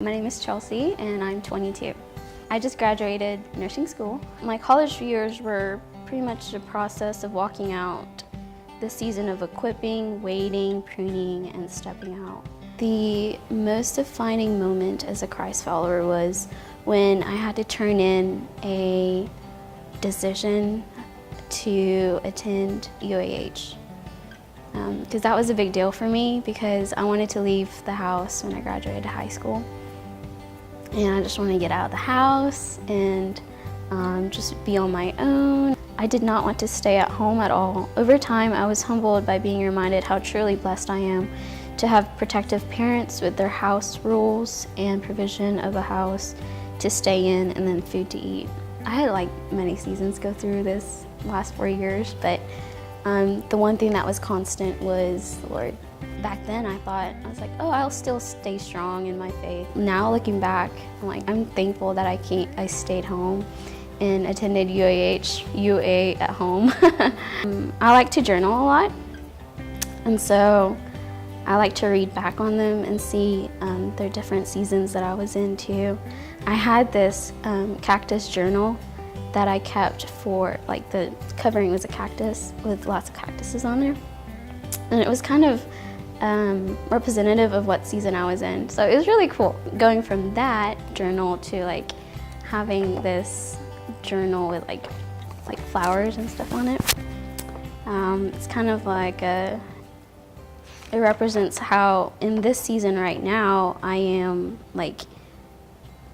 My name is Chelsea and I'm 22. I just graduated nursing school. My college years were pretty much a process of walking out the season of equipping, waiting, pruning, and stepping out. The most defining moment as a Christ follower was when I had to turn in a decision to attend UAH. Because that was a big deal for me because I wanted to leave the house when I graduated high school. And I just wanted to get out of the house and just be on my own. I did not want to stay at home at all. Over time, I was humbled by being reminded how truly blessed I am to have protective parents with their house rules and provision of a house to stay in and then food to eat. I had like many seasons go through this last 4 years, but the one thing that was constant was the Lord. Back then I was like, oh, I'll still stay strong in my faith. Now looking back, I'm thankful that I stayed home and attended UA at home. I like to journal a lot, and so I like to read back on them and see their different seasons that I was in too. I had this cactus journal that I kept for, like, the covering was a cactus with lots of cactuses on there, and it was kind of representative of what season I was in. So it was really cool going from that journal to like having this journal with like flowers and stuff on it. It's kind of like it represents how in this season right now I am like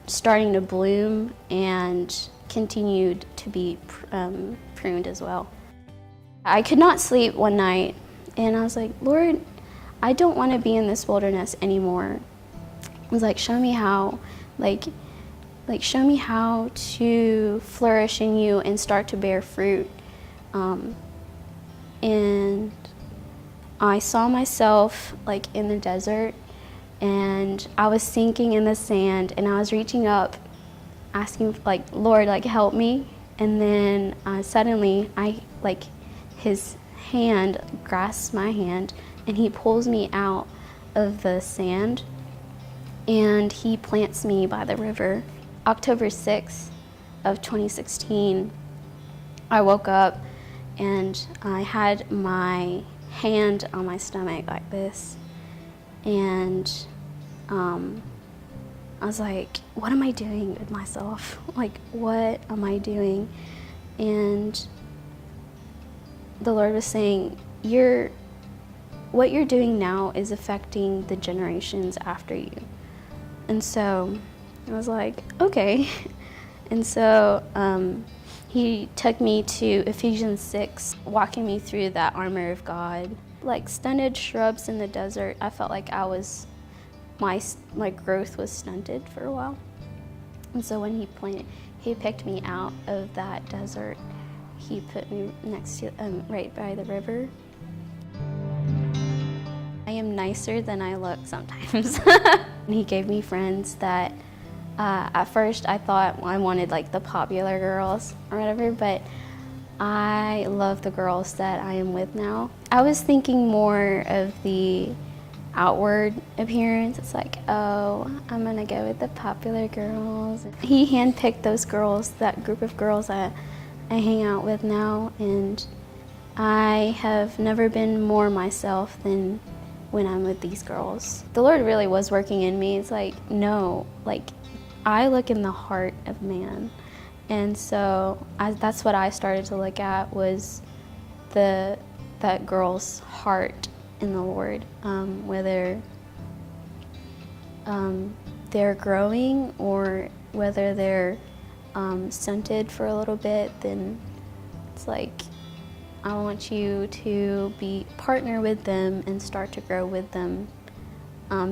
starting to bloom and continued to be pruned as well. I could not sleep one night and I was like, Lord, I don't want to be in this wilderness anymore. I was like, show me how, like show me how to flourish in you and start to bear fruit. And I saw myself like in the desert, and I was sinking in the sand, and I was reaching up, asking like, Lord, like help me. And then suddenly his hand grasps my hand, and he pulls me out of the sand and he plants me by the river. October 6th of 2016, I woke up and I had my hand on my stomach like this, and I was like, what am I doing with myself? Like, what am I doing? And the Lord was saying, what you're doing now is affecting the generations after you. And so I was like, okay. And so he took me to Ephesians 6, walking me through that armor of God. Like stunted shrubs in the desert, I felt like my growth was stunted for a while. And so when he picked me out of that desert, he put me next to, right by the river. I am nicer than I look sometimes. He gave me friends that at first I thought I wanted like the popular girls or whatever, but I love the girls that I am with now. I was thinking more of the outward appearance. It's like, oh, I'm gonna go with the popular girls. He handpicked those girls, that group of girls that I hang out with now, and I have never been more myself than when I'm with these girls. The Lord really was working in me. It's like, no, like I look in the heart of man. And so that's what I started to look at, was that girl's heart in the Lord. Whether they're growing or whether they're stunted for a little bit, then it's like, I want you to partner with them and start to grow with them,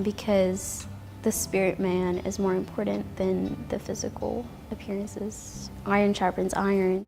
because the spirit man is more important than the physical appearances. Iron sharpens iron.